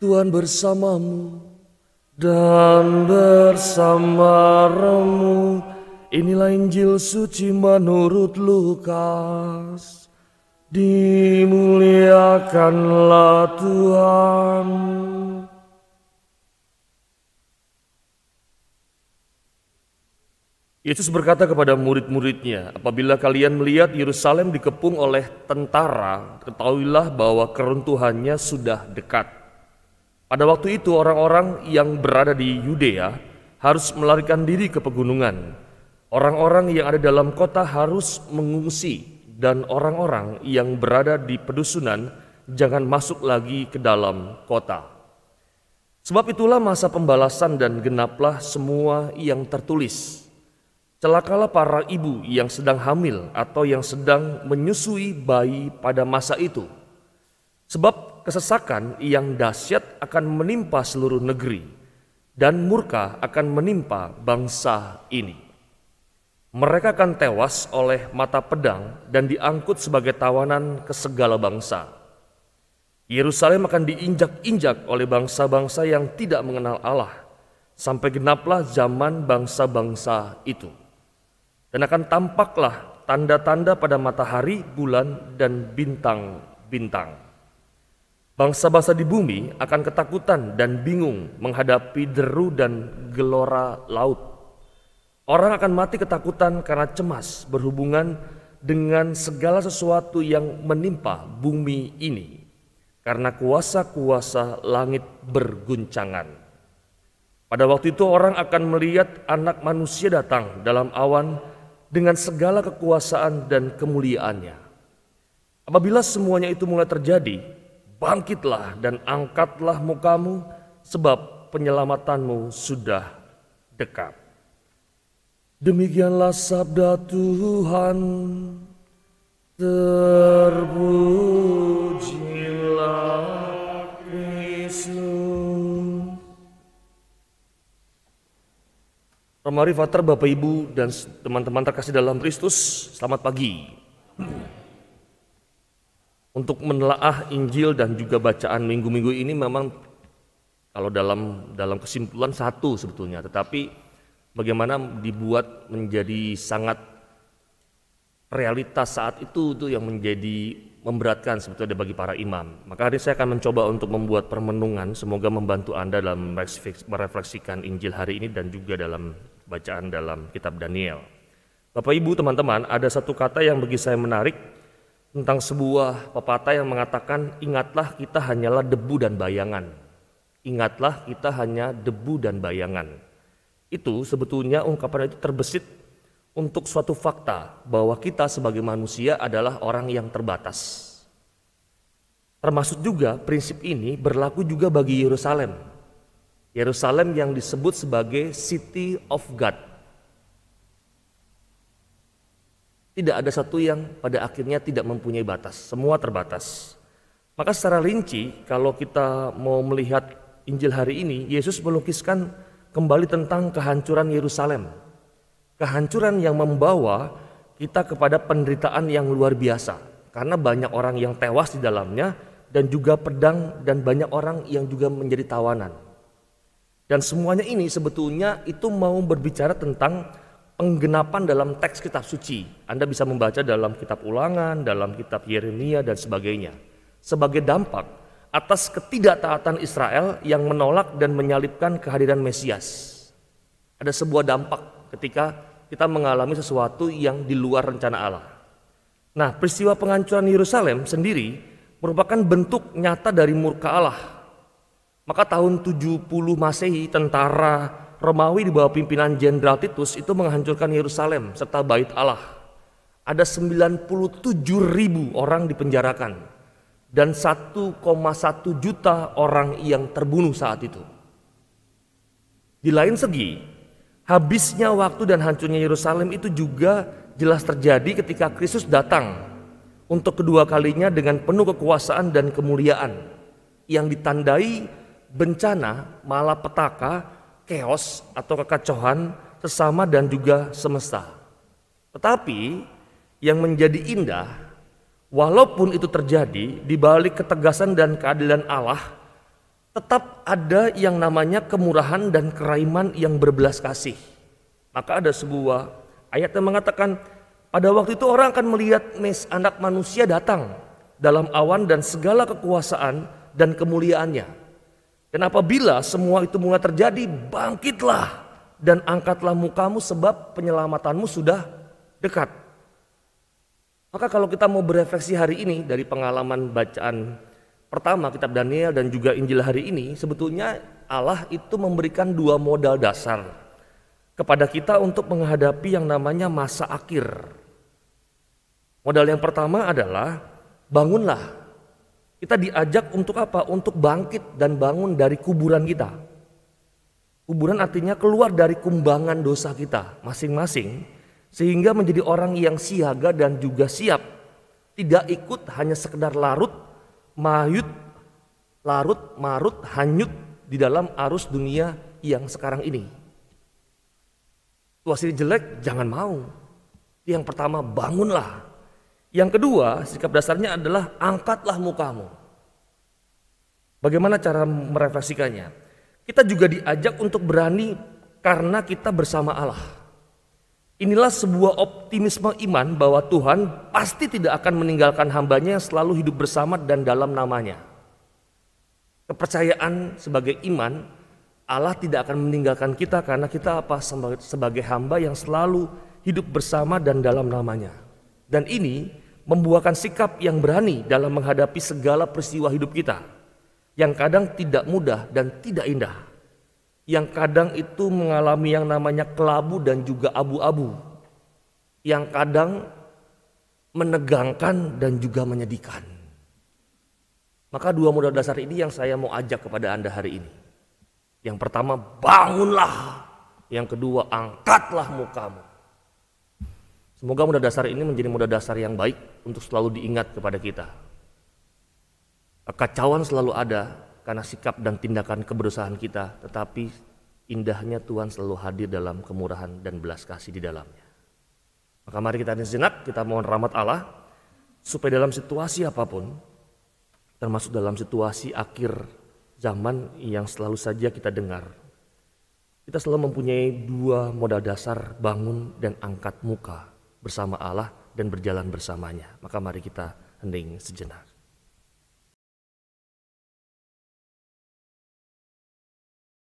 Tuhan bersamamu dan bersama rohmu. Inilah Injil suci menurut Lukas. Dimuliakanlah Tuhan. Yesus berkata kepada murid-muridnya, apabila kalian melihat Yerusalem dikepung oleh tentara, ketahuilah bahwa keruntuhannya sudah dekat. Pada waktu itu orang-orang yang berada di Yudea harus melarikan diri ke pegunungan. Orang-orang yang ada dalam kota harus mengungsi, dan orang-orang yang berada di pedusunan jangan masuk lagi ke dalam kota. Sebab itulah masa pembalasan dan genaplah semua yang tertulis. Celakalah para ibu yang sedang hamil atau yang sedang menyusui bayi pada masa itu. Sebab kesesakan yang dahsyat akan menimpa seluruh negeri, dan murka akan menimpa bangsa ini. Mereka akan tewas oleh mata pedang dan diangkut sebagai tawanan ke segala bangsa. Yerusalem akan diinjak-injak oleh bangsa-bangsa yang tidak mengenal Allah, sampai genaplah zaman bangsa-bangsa itu. Dan akan tampaklah tanda-tanda pada matahari, bulan, dan bintang-bintang. Bangsa-bangsa di bumi akan ketakutan dan bingung menghadapi deru dan gelora laut. Orang akan mati ketakutan karena cemas berhubungan dengan segala sesuatu yang menimpa bumi ini, karena kuasa-kuasa langit berguncangan. Pada waktu itu orang akan melihat Anak Manusia datang dalam awan dengan segala kekuasaan dan kemuliaannya. Apabila semuanya itu mulai terjadi, bangkitlah dan angkatlah mukamu, sebab penyelamatanmu sudah dekat. Demikianlah sabda Tuhan. Terpujilah Kristus. Mari Fathar, Bapak Ibu dan teman-teman terkasih dalam Kristus, selamat pagi. Untuk menelaah Injil dan juga bacaan minggu-minggu ini memang kalau dalam kesimpulan satu sebetulnya, tetapi bagaimana dibuat menjadi sangat realitas saat itu yang menjadi memberatkan sebetulnya bagi para imam. Maka hari ini saya akan mencoba untuk membuat permenungan, semoga membantu Anda dalam merefleksikan Injil hari ini dan juga dalam bacaan dalam kitab Daniel. Bapak Ibu teman-teman, ada satu kata yang bagi saya menarik tentang sebuah pepatah yang mengatakan, ingatlah kita hanyalah debu dan bayangan. Ingatlah kita hanya debu dan bayangan. Itu sebetulnya ungkapan itu terbesit untuk suatu fakta bahwa kita sebagai manusia adalah orang yang terbatas. Termasuk juga prinsip ini berlaku juga bagi Yerusalem. Yerusalem yang disebut sebagai City of God. Tidak ada satu yang pada akhirnya tidak mempunyai batas, semua terbatas. Maka secara rinci kalau kita mau melihat Injil hari ini, Yesus melukiskan kembali tentang kehancuran Yerusalem. Kehancuran yang membawa kita kepada penderitaan yang luar biasa. Karena banyak orang yang tewas di dalamnya dan juga pedang dan banyak orang yang juga menjadi tawanan. Dan semuanya ini sebetulnya itu mau berbicara tentang penggenapan dalam teks kitab suci. Anda bisa membaca dalam kitab Ulangan, dalam kitab Yeremia dan sebagainya. Sebagai dampak atas ketidaktaatan Israel yang menolak dan menyalibkan kehadiran Mesias. Ada sebuah dampak ketika kita mengalami sesuatu yang di luar rencana Allah. Nah, peristiwa penghancuran Yerusalem sendiri merupakan bentuk nyata dari murka Allah. Maka tahun 70 Masehi tentara Romawi di bawah pimpinan Jenderal Titus itu menghancurkan Yerusalem serta Bait Allah. Ada 97.000 orang dipenjarakan dan 1,1 juta orang yang terbunuh saat itu. Di lain segi, habisnya waktu dan hancurnya Yerusalem itu juga jelas terjadi ketika Kristus datang untuk kedua kalinya dengan penuh kekuasaan dan kemuliaan yang ditandai bencana, malapetaka, chaos atau kekacauan sesama dan juga semesta. Tetapi yang menjadi indah, walaupun itu terjadi di balik ketegasan dan keadilan Allah, tetap ada yang namanya kemurahan dan kerahiman yang berbelas kasih. Maka ada sebuah ayat yang mengatakan, pada waktu itu orang akan melihat anak manusia datang dalam awan dan segala kekuasaan dan kemuliaannya. Dan apabila semua itu mulai terjadi, bangkitlah dan angkatlah mukamu sebab penyelamatanmu sudah dekat. Maka kalau kita mau berefleksi hari ini dari pengalaman bacaan pertama kitab Daniel dan juga Injil hari ini, sebetulnya Allah itu memberikan dua modal dasar kepada kita untuk menghadapi yang namanya masa akhir. Modal yang pertama adalah bangunlah. Kita diajak untuk apa? Untuk bangkit dan bangun dari kuburan kita. Kuburan artinya keluar dari kumbangan dosa kita masing-masing, sehingga menjadi orang yang siaga dan juga siap. Tidak ikut hanya sekedar larut marut, hanyut di dalam arus dunia yang sekarang ini. Situasi jelek jangan mau. Yang pertama, bangunlah. Yang kedua, sikap dasarnya adalah angkatlah mukamu. Bagaimana cara merefleksikannya? Kita juga diajak untuk berani karena kita bersama Allah. Inilah sebuah optimisme iman bahwa Tuhan pasti tidak akan meninggalkan hambanya yang selalu hidup bersama dan dalam namanya. Kepercayaan sebagai iman, Allah tidak akan meninggalkan kita karena kita apa? Sebagai hamba yang selalu hidup bersama dan dalam namanya. Dan ini membuahkan sikap yang berani dalam menghadapi segala peristiwa hidup kita, yang kadang tidak mudah dan tidak indah. Yang kadang itu mengalami yang namanya kelabu dan juga abu-abu, yang kadang menegangkan dan juga menyedihkan. Maka dua modal dasar ini yang saya mau ajak kepada Anda hari ini. Yang pertama, bangunlah. Yang kedua, angkatlah mukamu. Semoga modal dasar ini menjadi modal dasar yang baik untuk selalu diingat kepada kita. Kekacauan selalu ada karena sikap dan tindakan keberusahaan kita, tetapi indahnya Tuhan selalu hadir dalam kemurahan dan belas kasih di dalamnya. Maka mari kita sejenak, kita mohon rahmat Allah, supaya dalam situasi apapun, termasuk dalam situasi akhir zaman yang selalu saja kita dengar, kita selalu mempunyai dua modal dasar, bangun dan angkat muka bersama Allah dan berjalan bersamanya. Maka mari kita hening sejenak.